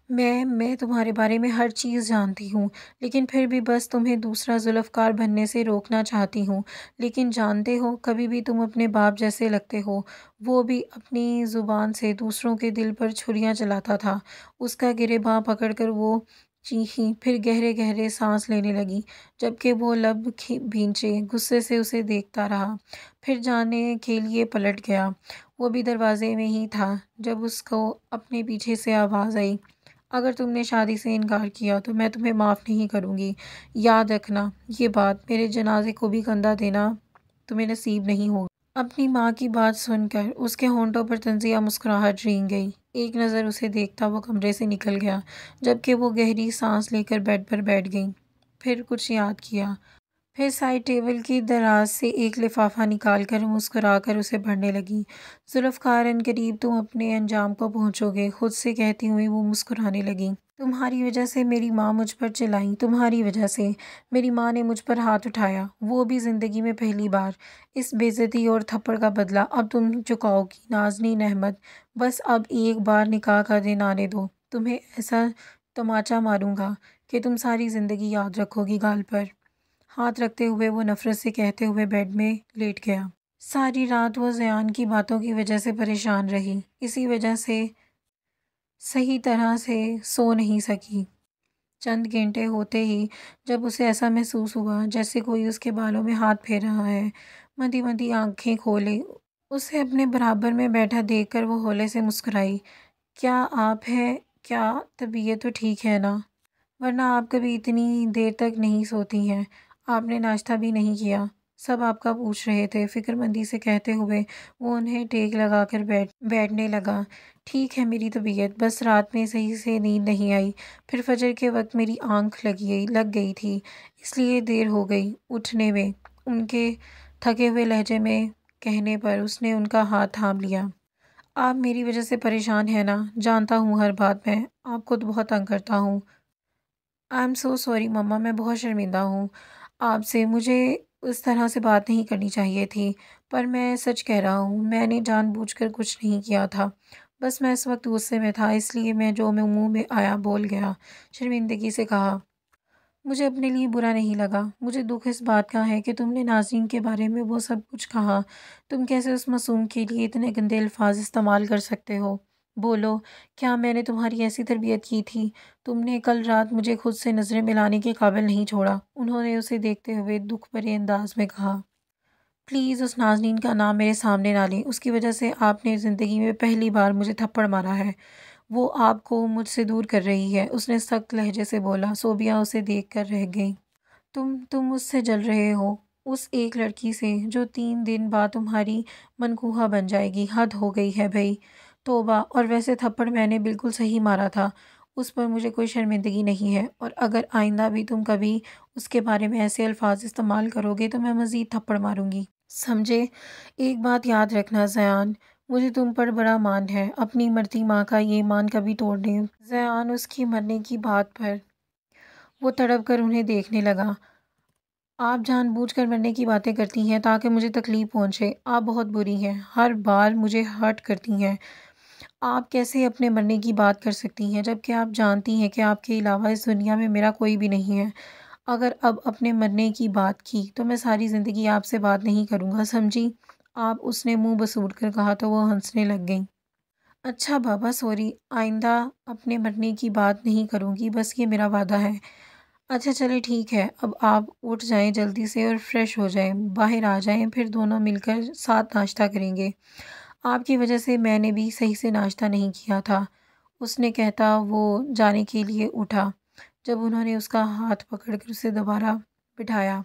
میں تمہارے بارے میں ہر چیز جانتی ہوں، لیکن پھر بھی بس تمہیں دوسرا ذوالفقار بننے سے روکنا چاہتی ہوں۔ لیکن جانتے ہو، کبھی بھی تم اپنے باپ جیسے لگتے ہو۔ وہ بھی اپنی زبان سے دوسروں کے دل پر چھریاں چلاتا تھا۔ اس کا گریباں پکڑ کر وہ چیخی، پھر گہرے گہرے سانس لینے لگی، جبکہ وہ لب بھینچے غصے سے اسے دیکھتا رہا، پھر جانے کے لیے پلٹ گیا۔ وہ بھی دروازے میں ہی تھا جب اس کو اپنے پیچھے سے آواز آئی، اگر تم نے شادی سے انکار کیا تو میں تمہیں معاف نہیں کروں گی۔ یاد رکھنا یہ بات، میرے جنازے کو بھی کندھا دینا تمہیں نصیب نہیں ہوگا۔ اپنی ماں کی بات سن کر اس کے ہونٹوں پر طنزیہ مسکراہٹ رینگ گئی۔ ایک نظر اسے دیکھتا وہ کمرے سے نکل گیا، جبکہ وہ گہری سانس لے کر بیڈ پر بیٹھ گئی۔ پھر کچھ یاد کیا، پھر سائڈ ٹیبل کی دراز سے ایک لفافہ نکال کر مسکرا کر اسے پڑھنے لگی۔ ذوالفقار، عنقریب تم اپنے انجام کو پہنچو گے، خود سے کہتی ہوئی وہ مسکرانے لگی۔ تمہاری وجہ سے میری ماں مجھ پر چلائی، تمہاری وجہ سے میری ماں نے مجھ پر ہاتھ اٹھایا، وہ بھی زندگی میں پہلی بار۔ اس بے عزتی اور تھپڑ کا بدلہ اب تم چکاؤ گی۔ نازنین احمد، بس اب ایک بار نکاح کا دن آنے دو، تمہیں ایسا تماچا ماروں گا کہ تم ساری زندگی یاد رکھو گی۔ گال پر ہاتھ رکھتے ہوئے وہ نفرت سے کہتے ہوئے بیڈ میں لیٹ گیا۔ ساری رات وہ زیان کی باتوں کی وجہ سے پریشان رہی، اسی وجہ سے صحیح طرح سے سو نہیں سکی۔ چند گھنٹے ہوتے ہی جب اسے ایسا محسوس ہوا جیسے کوئی اس کے بالوں میں ہاتھ پھیر رہا ہے، مندی مندی آنکھیں کھولے اسے اپنے برابر میں بیٹھا دیکھ کر وہ ہولے سے مسکرائی۔ کیا آپ ہیں؟ کیا طبیعت تو ٹھیک ہے نا؟ ورنہ آپ کبھی اتنی دیر تک نہیں سوتی ہیں۔ آپ نے ناشتہ بھی نہیں کیا، سب آپ کا پوچھ رہے تھے۔ فکر مندی سے کہتے ہوئے وہ انہیں ٹیک لگا کر بیٹھنے لگا۔ ٹھیک ہے میری طبیعت، بس رات میں صحیح سے نیند نہیں آئی، پھر فجر کے وقت میری آنکھ لگ گئی تھی، اس لیے دیر ہو گئی اٹھنے میں۔ ان کے تھکے ہوئے لہجے میں کہنے پر اس نے ان کا ہاتھ تھام لیا۔ آپ میری وجہ سے پریشان ہیں نا؟ جانتا ہوں ہر بات، میں آپ کو بہت تنگ کرتا ہوں۔ آئی ایم سو سوری مما، میں بہت شرمندہ ہوں آپ سے، مجھے اس طرح سے بات نہیں کرنی چاہیے تھی، پر میں سچ کہہ رہا ہوں، میں نے جان بوجھ کر کچھ نہیں کیا تھا، بس میں اس وقت غصے میں تھا، اس لیے میں جو منہ میں آیا بول گیا۔ شرمندگی سے کہا، مجھے اپنے لیے برا نہیں لگا، مجھے دکھ اس بات کا ہے کہ تم نے نازنین کے بارے میں وہ سب کچھ کہا۔ تم کیسے اس معصوم کے لیے اتنے گندے الفاظ استعمال کر سکتے ہو؟ بولو، کیا میں نے تمہاری ایسی تربیت کی تھی؟ تم نے کل رات مجھے خود سے نظریں ملانے کے قابل نہیں چھوڑا۔ انہوں نے اسے دیکھتے ہوئے دکھ بھرے انداز میں کہا، پلیز اس نازنین کا نام میرے سامنے نہ لیں، اس کی وجہ سے آپ نے زندگی میں پہلی بار مجھے تھپڑ مارا ہے، وہ آپ کو مجھ سے دور کر رہی ہے، اس نے سخت لہجے سے بولا۔ صوبیہ اسے دیکھ کر رہ گئی۔ تم اس سے جل رہے ہو، اس ایک لڑکی سے جو 3 دن بعد تمہاری منکوہہ بن جائے گی، حد ہو گئی ہے بھائی۔ توبہ، اور ویسے تھپڑ میں نے بالکل صحیح مارا تھا، اس پر مجھے کوئی شرمندگی نہیں ہے، اور اگر آئندہ بھی تم کبھی اس کے بارے میں ایسے الفاظ استعمال کرو گے تو میں مزید تھپڑ ماروں گی، سمجھے؟ ایک بات یاد رکھنا زیان، مجھے تم پر بڑا مان ہے، اپنی مرتی ماں کا یہ مان کبھی توڑنے۔ زیان اس کی مرنے کی بات پر وہ تڑپ کر انہیں دیکھنے لگا۔ آپ جان بوجھ کر مرنے کی باتیں کرتی ہیں تاکہ مجھے تکلیف پہنچے، آپ بہت بری ہیں، ہر بار مجھے ہرٹ کرتی ہیں۔ آپ کیسے اپنے مرنے کی بات کر سکتی ہیں جبکہ آپ جانتی ہیں کہ آپ کے علاوہ اس دنیا میں میرا کوئی بھی نہیں ہے؟ اگر اب اپنے مرنے کی بات کی تو میں ساری زندگی آپ سے بات نہیں کروں گا، سمجھی آپ؟ اس نے منہ بسوڑ کر کہا تو وہ ہنسنے لگ گئی۔ اچھا بابا سوری، آئندہ اپنے مرنے کی بات نہیں کروں گی، بس یہ میرا وعدہ ہے۔ اچھا چلے ٹھیک ہے، اب آپ اٹھ جائیں جلدی سے اور فریش ہو جائیں، باہر آ جائیں، پھر دونوں مل کر ساتھ ناشتہ کریں گے۔ آپ کی وجہ سے میں نے بھی صحیح سے ناشتہ نہیں کیا تھا، اس نے کہتا وہ جانے کے لیے اٹھا۔ جب انہوں نے اس کا ہاتھ پکڑ کر اسے دوبارہ بٹھایا۔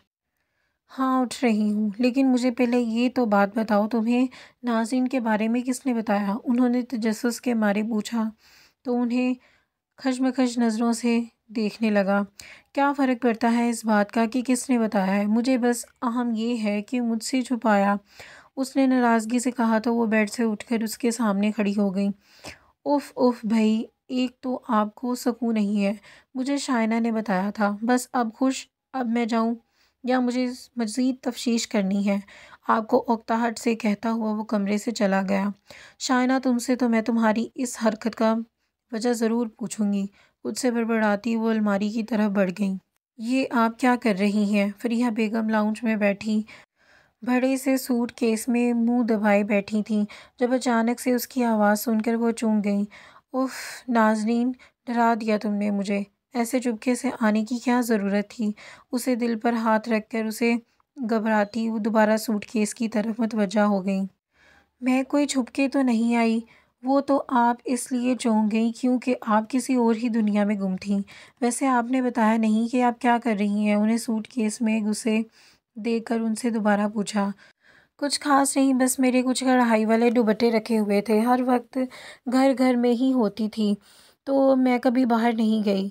ہاں اٹھ رہی ہوں، لیکن مجھے پہلے یہ تو بات بتاؤ، تمہیں ناظرین کے بارے میں کس نے بتایا؟ انہوں نے تجسس کے مارے پوچھا تو انہیں کھچمکھچ نظروں سے دیکھنے لگا۔ کیا فرق پڑتا ہے اس بات کا کہ کس نے بتایا ہے، مجھے بس اہم یہ ہے کہ مجھ سے چھپایا، اس نے ناراضگی سے کہا تو وہ بیڈ سے اٹھ کر اس کے سامنے کھڑی ہو گئی۔ اف اف بھائی، ایک تو آپ کو سکون نہیں ہے، مجھے شائنہ نے بتایا تھا، بس اب خوش، اب میں جاؤں یا مجھے مزید تفتیش کرنی ہے؟ آپ کو اکتاہٹ سے کہتا ہوا وہ کمرے سے چلا گیا۔ شائنہ تم سے تو میں تمہاری اس حرکت کا وجہ ضرور پوچھوں گی، خود سے بڑبڑاتی وہ الماری کی طرف بڑھ گئی۔ یہ آپ کیا کر رہی ہیں؟ فریحہ بیگم لاؤنج میں بیٹھی بڑے سے سوٹ کیس میں منہ دبائے بیٹھی تھیں، جب اچانک سے اس کی آواز سن کر وہ چونک گئیں۔ اف ناظرین، ڈرا دیا تم نے مجھے، ایسے چپکے سے آنے کی کیا ضرورت تھی؟ اسے دل پر ہاتھ رکھ کر اسے گھبراتی وہ دوبارہ سوٹ کیس کی طرف متوجہ ہو گئیں۔ میں کوئی چھپکے تو نہیں آئی، وہ تو آپ اس لیے چونک گئیں کیونکہ آپ کسی اور ہی دنیا میں گم تھیں۔ ویسے آپ نے بتایا نہیں کہ آپ کیا کر رہی ہیں؟ انہیں سوٹ کیس میں گھسے دیکھ کر ان سے دوبارہ پوچھا۔ کچھ خاص نہیں، بس میرے کچھ کڑھائی والے دوپٹے رکھے ہوئے تھے، ہر وقت گھر گھر میں ہی ہوتی تھی تو میں کبھی باہر نہیں گئی،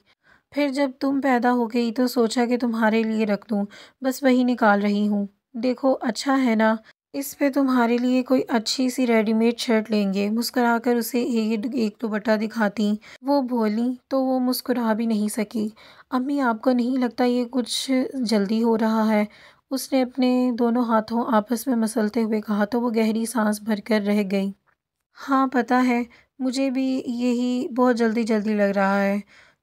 پھر جب تم پیدا ہو گئی تو سوچا کہ تمہارے لیے رکھ دوں، بس وہی نکال رہی ہوں۔ دیکھو اچھا ہے نا، اس پہ تمہارے لیے کوئی اچھی سی ریڈی میڈ شرٹ لیں گے۔ مسکرا کر اسے ایک دوپٹہ دکھاتی وہ بولی تو وہ مسکرا بھی نہیں سکی۔ امی آپ کو نہیں لگتا یہ کچھ جلدی ہو رہا ہے؟ اس نے اپنے دونوں ہاتھوں آپس میں مسلتے ہوئے کہا تو وہ گہری سانس بھر کر رہ گئی۔ ہاں پتہ ہے، مجھے بھی یہی بہت جلدی جلدی لگ رہا ہے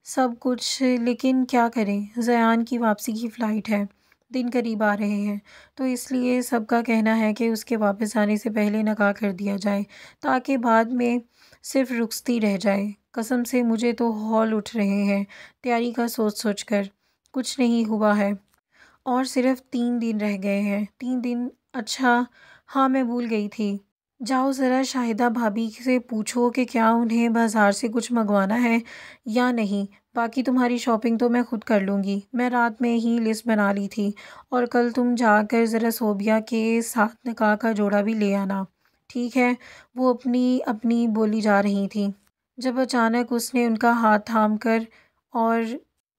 سب کچھ، لیکن کیا کریں، زیان کی واپسی کی فلائٹ ہے، دن قریب آ رہے ہیں، تو اس لیے سب کا کہنا ہے کہ اس کے واپس آنے سے پہلے نکاح کر دیا جائے تاکہ بعد میں صرف رخصتی رہ جائے۔ قسم سے مجھے تو ہول اٹھ رہے ہیں تیاری کا سوچ سوچ کر۔ کچھ نہیں ہوا ہے اور صرف 3 دن رہ گئے ہیں۔ 3 دن؟ اچھا ہاں میں بھول گئی تھی۔ جاؤ ذرا شاہدہ بھابھی سے پوچھو کہ کیا انہیں بازار سے کچھ منگوانا ہے یا نہیں، باقی تمہاری شاپنگ تو میں خود کر لوں گی، میں رات میں ہی لسٹ بنا لی تھی، اور کل تم جا کر ذرا صوبیہ کے ساتھ نکاح کا جوڑا بھی لے آنا، ٹھیک ہے؟ وہ اپنی بولی جا رہی تھی جب اچانک اس نے ان کا ہاتھ تھام کر اور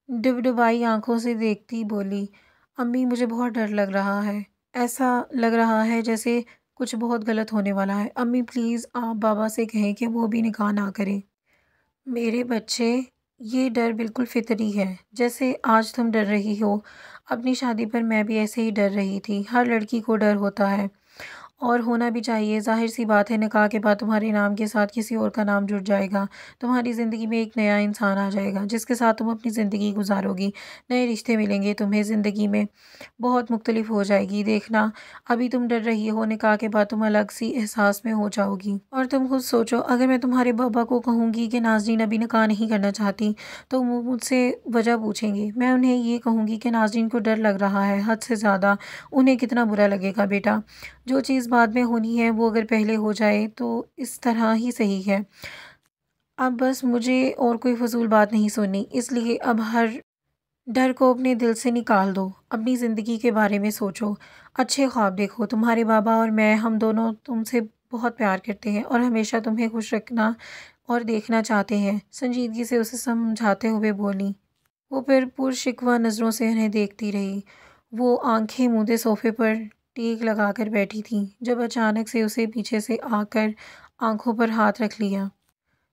ڈبڈبائی آنکھوں سے دیکھتی بولی، امی مجھے بہت ڈر لگ رہا ہے، ایسا لگ رہا ہے جیسے کچھ بہت غلط ہونے والا ہے۔ امی پلیز آپ بابا سے کہیں کہ وہ بھی نکاح نہ کریں۔ میرے بچے، یہ ڈر بالکل فطری ہے، جیسے آج تم ڈر رہی ہو، اپنی شادی پر میں بھی ایسے ہی ڈر رہی تھی، ہر لڑکی کو ڈر ہوتا ہے اور ہونا بھی چاہیے، ظاہر سی بات ہے نکاح کے بعد تمہارے نام کے ساتھ کسی اور کا نام جڑ جائے گا، تمہاری زندگی میں ایک نیا انسان آ جائے گا جس کے ساتھ تم اپنی زندگی گزارو گی، نئے رشتے ملیں گے تمہیں، زندگی میں بہت مختلف ہو جائے گی، دیکھنا ابھی تم ڈر رہی ہو، نکاح کے بعد تم الگ سی احساس میں ہو جاؤ گی۔ اور تم خود سوچو، اگر میں تمہارے بابا کو کہوں گی کہ ناظرین ابھی نکاح نہیں کرنا چاہتی تو وہ مجھ سے وجہ پوچھیں گے، میں انہیں یہ کہوں گی کہ ناظرین کو ڈر لگ رہا ہے حد سے زیادہ، انہیں کتنا برا لگے گا بیٹا، جو چیز بعد میں ہونی ہے وہ اگر پہلے ہو جائے تو اس طرح ہی صحیح ہے۔ اب بس مجھے اور کوئی فضول بات نہیں سننی، اس لیے اب ہر ڈر کو اپنے دل سے نکال دو، اپنی زندگی کے بارے میں سوچو، اچھے خواب دیکھو، تمہارے بابا اور میں ہم دونوں تم سے بہت پیار کرتے ہیں اور ہمیشہ تمہیں خوش رکھنا اور دیکھنا چاہتے ہیں، سنجیدگی سے اسے سمجھاتے ہوئے بولی۔ وہ پھر پرشکوہ نظروں سے انہیں دیکھتی رہی، وہ آنکھیں موندے صوفے پر ٹیک لگا کر بیٹھی تھیں جب اچانک سے اسے پیچھے سے آ کر آنکھوں پر ہاتھ رکھ لیا۔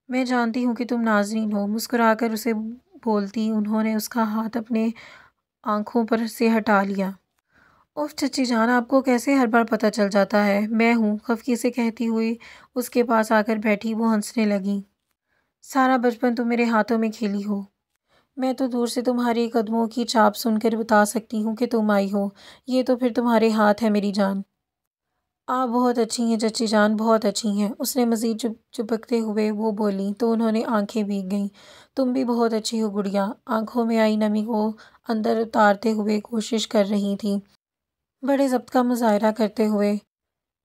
میں جانتی ہوں کہ تم ناظرین ہو، مسکرا کر اسے بولتی انہوں نے اس کا ہاتھ اپنے آنکھوں پر سے ہٹا لیا۔ اف چچی جان، آپ کو کیسے ہر بار پتہ چل جاتا ہے؟ میں ہوں، خفگی سے کہتی ہوئی اس کے پاس آ کر بیٹھی وہ ہنسنے لگی۔ سارا بچپن تم میرے ہاتھوں میں کھیلی ہو، میں تو دور سے تمہاری قدموں کی چاپ سن کر بتا سکتی ہوں کہ تم آئی ہو، یہ تو پھر تمہارے ہاتھ ہے میری جان۔ آپ بہت اچھی ہیں چچی جان، بہت اچھی ہیں، اس نے مزید چپکتے ہوئے وہ بولی تو انہوں نے آنکھیں بھیگ گئیں۔ تم بھی بہت اچھی ہو گڑیا، آنکھوں میں آئی نمی کو اندر اتارتے ہوئے کوشش کر رہی تھی بڑے ضبط کا مظاہرہ کرتے ہوئے۔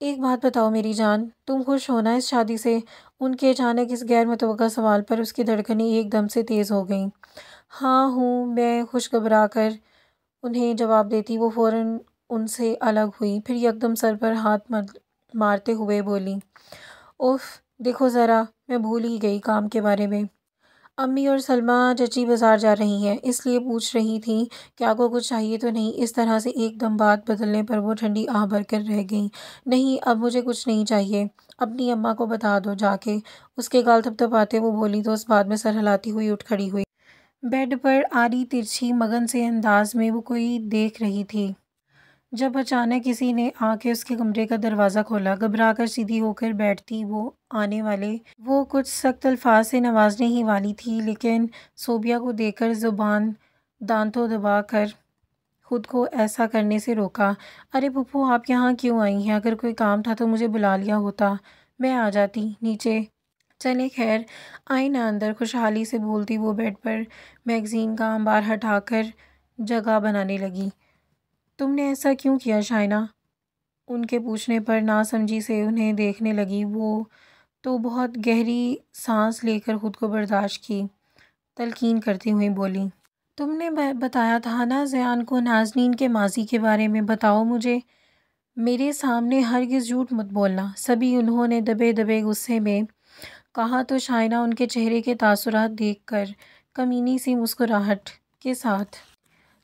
ایک بات بتاؤ میری جان، تم خوش ہو نا اس شادی سے؟ ان کے اچانک اس غیر متوقع سوال پر اس کی دھڑکنیں ایک دم سے تیز ہو گئیں۔ ہاں ہوں، میں خوشخبرا کر انہیں جواب دیتی۔ وہ فوراً ان سے الگ ہوئی، پھر یکدم سر پر ہاتھ مارتے ہوئے بولی، اوف، دیکھو ذرا، میں بھول ہی گئی کام کے بارے میں۔ امی اور سلمیٰ چچی بازار جا رہی ہیں، اس لیے پوچھ رہی تھیں کہ آپ کو کچھ چاہیے تو نہیں؟ اس طرح سے ایک دم بات بدلنے پر وہ ٹھنڈی آہ بھر کر رہ گئیں۔ نہیں، اب مجھے کچھ نہیں چاہیے، اپنی اماں کو بتا دو جا کے۔ اس کے گال تھپتھپاتے وہ بولی تو اس بات میں سر ہلاتی ہوئی اٹھ کھڑی ہوئی۔ بیڈ پر آڑی ترچھی مگن سے انداز میں وہ کوئی دیکھ رہی تھی، جب اچانک کسی نے آ کے اس کے کمرے کا دروازہ کھولا۔ گھبرا کر سیدھی ہو کر بیٹھتی وہ آنے والے وہ کچھ سخت الفاظ سے نوازنے ہی والی تھی، لیکن صوبیہ کو دیکھ کر زبان دانتوں دبا کر خود کو ایسا کرنے سے روکا۔ ارے پھوپھو، آپ یہاں کیوں آئی ہیں؟ اگر کوئی کام تھا تو مجھے بلا لیا ہوتا، میں آ جاتی نیچے۔ چلیں خیر، آئیں نا اندر، خوشحالی سے بولتی وہ بیڈ پر میگزین کا انبار ہٹا کر جگہ بنانے لگی۔ تم نے ایسا کیوں کیا شائنہ؟ ان کے پوچھنے پر ناسمجھی سے انہیں دیکھنے لگی وہ تو بہت گہری سانس لے کر خود کو برداشت کی تلقین کرتی ہوئی بولی، تم نے بتایا تھا نا زیان کو نازنین کے ماضی کے بارے میں، بتاؤ مجھے، میرے سامنے ہرگز جھوٹ مت بولنا۔ سبھی انہوں نے دبے دبے غصے میں کہا تو شائنہ ان کے چہرے کے تاثرات دیکھ کر کمینی سی مسکراہٹ کے ساتھ،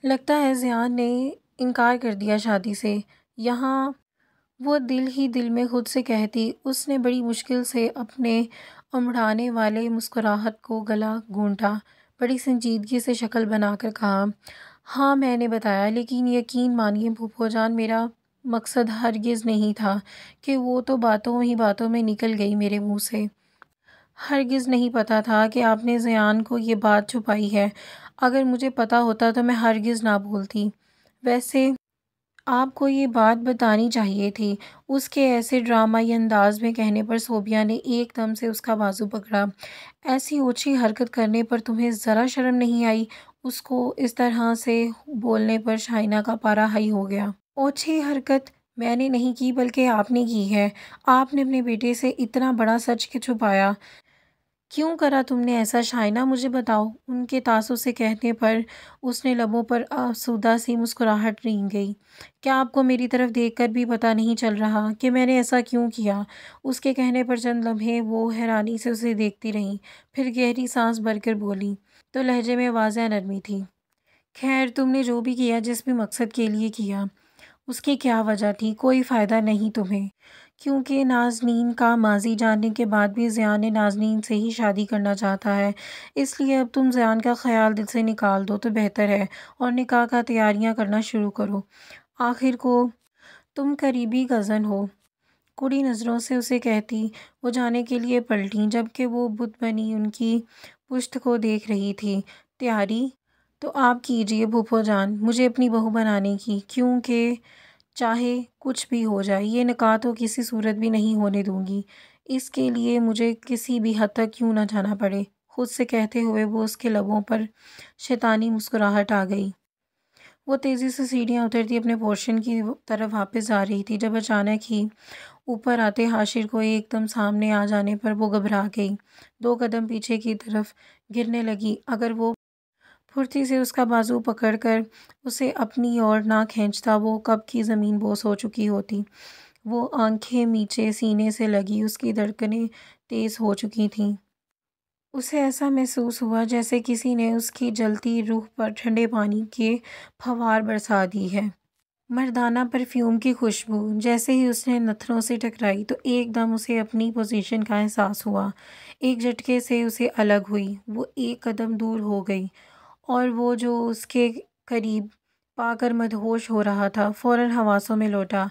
لگتا ہے زیان نے انکار کر دیا شادی سے یہاں، وہ دل ہی دل میں خود سے کہتی۔ اس نے بڑی مشکل سے اپنے امڑانے والے مسکراہٹ کو گلا گھونٹا، بڑی سنجیدگی سے شکل بنا کر کہا، ہاں میں نے بتایا، لیکن یقین مانیے پھوپھو جان، میرا مقصد ہرگز نہیں تھا کہ وہ تو باتوں ہی باتوں میں نکل گئی میرے منہ سے۔ ہرگز نہیں پتا تھا کہ آپ نے زیان کو یہ بات چھپائی ہے، اگر مجھے پتا ہوتا تو میں ہرگز نہ بولتی۔ ویسے آپ کو یہ بات بتانی چاہیے تھی۔ اس کے ایسے ڈرامائی انداز میں کہنے پر صوبیہ نے ایک دم سے اس کا بازو پکڑا۔ ایسی اوچھی حرکت کرنے پر تمہیں ذرا شرم نہیں آئی؟ اس کو اس طرح سے بولنے پر شائنہ کا پارا ہائی ہو گیا۔ اوچھی حرکت میں نے نہیں کی، بلکہ آپ نے کی ہے۔ آپ نے اپنے بیٹے سے اتنا بڑا سچ چھپایا، کیوں کرا تم نے ایسا شائنہ؟ مجھے بتاؤ۔ ان کے تعصب سے کہنے پر اس نے لبوں پر آسودہ سی مسکراہٹ رینگ گئی۔ کیا آپ کو میری طرف دیکھ کر بھی پتہ نہیں چل رہا کہ میں نے ایسا کیوں کیا؟ اس کے کہنے پر چند لمحے وہ حیرانی سے اسے دیکھتی رہیں، پھر گہری سانس بھر کر بولی تو لہجے میں واضح نرمی تھی، خیر تم نے جو بھی کیا، جس بھی مقصد کے لیے کیا، اس کی کیا وجہ تھی؟ کوئی فائدہ نہیں تمہیں، کیونکہ نازنین کا ماضی جاننے کے بعد بھی زیان نے نازنین سے ہی شادی کرنا چاہتا ہے، اس لیے اب تم زیان کا خیال دل سے نکال دو تو بہتر ہے اور نکاح کا تیاریاں کرنا شروع کرو۔ آخر کو تم قریبی کزن ہو، کڑی نظروں سے اسے کہتی وہ جانے کے لیے پلٹیں، جبکہ وہ بت بنی ان کی پشت کو دیکھ رہی تھی۔ تیاری تو آپ کیجئے پھوپھو جان مجھے اپنی بہو بنانے کی، کیونکہ چاہے کچھ بھی ہو جائے یہ نکاح تو کسی صورت بھی نہیں ہونے دوں گی، اس کے لیے مجھے کسی بھی حد تک کیوں نہ جانا پڑے۔ خود سے کہتے ہوئے وہ اس کے لبوں پر شیطانی مسکراہٹ آ گئی۔ وہ تیزی سے سیڑھیاں اترتی اپنے پورشن کی طرف واپس جا رہی تھی، جب اچانک ہی اوپر آتے حاشر کو ایک دم سامنے آ جانے پر وہ گھبرا گئی، 2 قدم پیچھے کی طرف گرنے لگی۔ اگر وہ پھرتی سے اس کا بازو پکڑ کر اسے اپنی اور نہ کھینچتا، وہ کب کی زمین بوس ہو چکی ہوتی۔ وہ آنکھیں نیچے سینے سے لگی، اس کی دھڑکنیں تیز ہو چکی تھیں۔ اسے ایسا محسوس ہوا جیسے کسی نے اس کی جلتی روح پر ٹھنڈے پانی کے پھوار برسا دی ہے۔ مردانہ پرفیوم کی خوشبو جیسے ہی اس نے نتھنوں سے ٹکرائی تو ایک دم اسے اپنی پوزیشن کا احساس ہوا، ایک جھٹکے سے اسے الگ ہوئی، وہ 1 قدم دور ہو گئی اور وہ جو اس کے قریب پا کر مدہوش ہو رہا تھا فوراً حواسوں میں لوٹا۔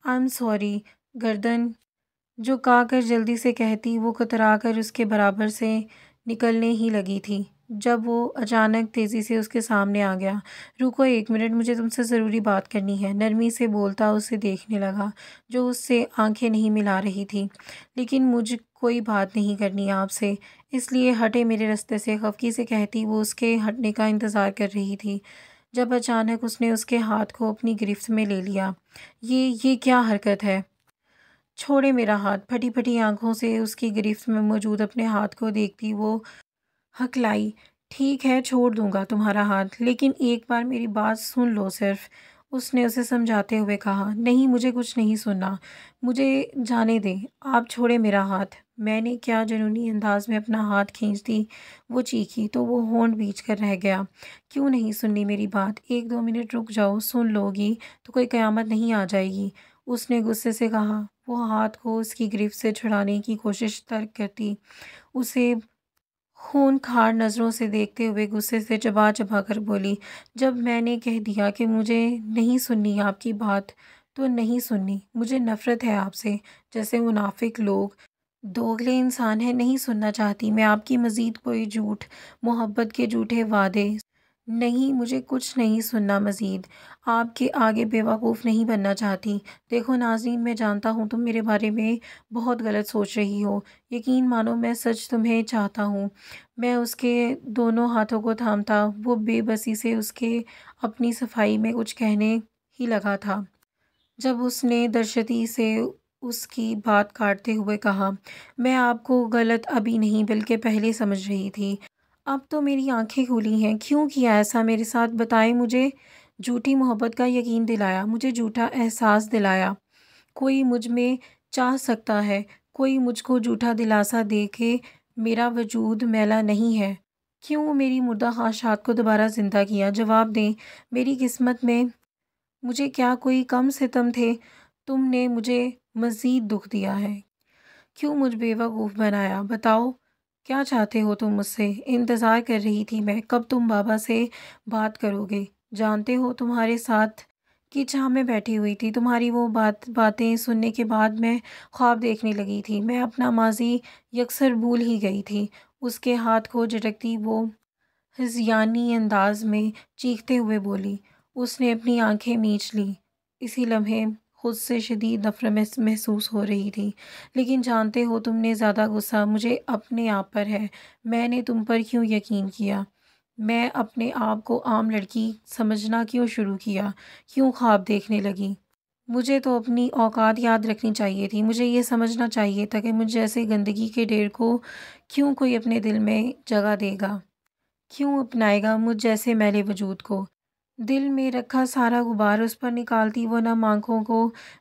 آئی ایم سوری، گردن جھکا کر جلدی سے کہتی وہ کترا کر اس کے برابر سے نکلنے ہی لگی تھی، جب وہ اچانک تیزی سے اس کے سامنے آ گیا۔ رکو 1 منٹ، مجھے تم سے ضروری بات کرنی ہے، نرمی سے بولتا اسے دیکھنے لگا جو اس سے آنکھیں نہیں ملا رہی تھی، لیکن مجھے کوئی بات نہیں کرنی آپ سے، اس لیے ہٹے میرے راستے سے، خفگی سے کہتی وہ اس کے ہٹنے کا انتظار کر رہی تھی، جب اچانک اس نے اس کے ہاتھ کو اپنی گرفت میں لے لیا۔ یہ کیا حرکت ہے؟ چھوڑے میرا ہاتھ۔ پھٹی پھٹی آنکھوں سے اس کی گرفت میں موجود اپنے ہاتھ کو دیکھتی وہ ہکلائی، ٹھیک ہے چھوڑ دوں گا تمہارا ہاتھ، لیکن ایک بار میری بات سن لو صرف، اس نے اسے سمجھاتے ہوئے کہا۔ نہیں مجھے کچھ نہیں سننا، مجھے جانے دیں، آپ چھوڑیں میرا ہاتھ۔ میں نے کیا جنونی انداز میں اپنا ہاتھ کھینچ دی، وہ چیخی تو وہ ہونٹ بیچ کر رہ گیا۔ کیوں نہیں سننی میری بات؟ 1-2 منٹ رک جاؤ، سن لو گی تو کوئی قیامت نہیں آ جائے گی، اس نے غصے سے کہا۔ وہ ہاتھ کو اس کی گرفت سے چھڑانے کی کوشش ترک کرتی، اسے خونخوار نظروں سے دیکھتے ہوئے غصے سے چبا چبا کر بولی۔ جب میں نے کہہ دیا کہ مجھے نہیں سننی آپ کی بات تو نہیں سننی، مجھے نفرت ہے آپ سے جیسے منافق لوگ، دوگلے انسان ہیں، نہیں سننا چاہتی میں آپ کی مزید کوئی جھوٹ، محبت کے جھوٹے وعدے۔ نہیں مجھے کچھ نہیں سننا مزید، آپ کے آگے بیوقوف نہیں بننا چاہتی۔ دیکھو ناظرین، میں جانتا ہوں تم میرے بارے میں بہت غلط سوچ رہی ہو، یقین مانو میں سچ تمہیں چاہتا ہوں۔ میں اس کے دونوں ہاتھوں کو تھامتا، وہ بے بسی سے اس کے اپنی صفائی میں کچھ کہنے ہی لگا تھا جب اس نے درشتی سے اس کی بات کاٹتے ہوئے کہا۔ میں آپ کو غلط ابھی نہیں بلکہ پہلے سمجھ رہی تھی، اب تو میری آنکھیں کھلی ہیں۔ کیوں کیا ایسا میرے ساتھ بتائیں؟ مجھے جھوٹی محبت کا یقین دلایا، مجھے جھوٹا احساس دلایا، کوئی مجھ میں چاہ سکتا ہے، کوئی مجھ کو جھوٹا دلاسا دے کہ میرا وجود میلا نہیں ہے۔ کیوں میری مردہ خواہشات کو دوبارہ زندہ کیا؟ جواب دیں، میری قسمت میں مجھے کیا کوئی کم ستم تھے؟ تم نے مجھے مزید دکھ دیا ہے، کیوں مجھ بیوقوف بنایا؟ بتاؤ کیا چاہتے ہو تم مجھ سے؟ انتظار کر رہی تھی میں کب تم بابا سے بات کرو گے۔ جانتے ہو تمہارے ساتھ کی چھاؤں میں بیٹھی ہوئی تھی، تمہاری وہ باتیں سننے کے بعد میں خواب دیکھنے لگی تھی، میں اپنا ماضی یکسر بھول ہی گئی تھی۔ اس کے ہاتھ کو جھٹکتی وہ ہذیانی انداز میں چیختے ہوئے بولی۔ اس نے اپنی آنکھیں میچ لی، اسی لمحے خود سے شدید نفرت محسوس ہو رہی تھی۔ لیکن جانتے ہو تم نے زیادہ غصہ مجھے اپنے آپ پر ہے، میں نے تم پر کیوں یقین کیا؟ میں اپنے آپ کو عام لڑکی سمجھنا کیوں شروع کیا؟ کیوں خواب دیکھنے لگی؟ مجھے تو اپنی اوقات یاد رکھنی چاہیے تھی، مجھے یہ سمجھنا چاہیے تھا کہ مجھ جیسے گندگی کے ڈھیر کو کیوں کوئی اپنے دل میں جگہ دے گا، کیوں اپنائے گا مجھ جیسے میلے وجود کو۔ دل میں رکھا سارا غبار اس پر نکالتی وہ نم آنکھوں کو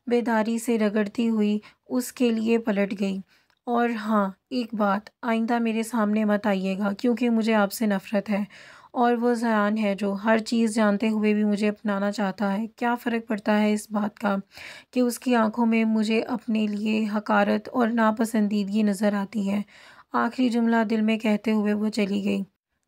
بیداری سے رگڑتی ہوئی اس کے لیے پلٹ گئی۔ اور ہاں ایک بات، آئندہ میرے سامنے مت آئیے گا کیونکہ مجھے آپ سے نفرت ہے، اور وہ زیان ہے جو ہر چیز جانتے ہوئے بھی مجھے اپنانا چاہتا ہے۔ کیا فرق پڑتا ہے اس بات کا کہ اس کی آنکھوں میں مجھے اپنے لیے حقارت اور ناپسندیدگی نظر آتی ہے۔ آخری جملہ دل میں کہتے ہوئے وہ چلی گئی،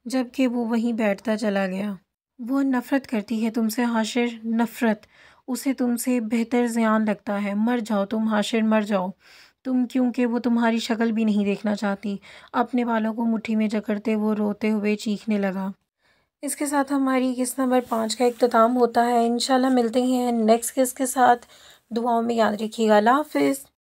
جبکہ وہ وہیں بیٹھتا چلا گیا۔ وہ نفرت کرتی ہے تم سے حاشر، نفرت، اسے تم سے بہتر زیان لگتا ہے۔ مر جاؤ تم حاشر، مر جاؤ تم، کیونکہ وہ تمہاری شکل بھی نہیں دیکھنا چاہتی۔ اپنے بالوں کو مٹھی میں جکڑتے وہ روتے ہوئے چیخنے لگا۔ اس کے ساتھ ہماری قسط نمبر 5 کا اختتام ہوتا ہے۔ انشاءاللہ ملتے ہیں نیکسٹ قسط کے ساتھ، دعاؤں میں یاد رکھیے گا۔ اللہ حافظ۔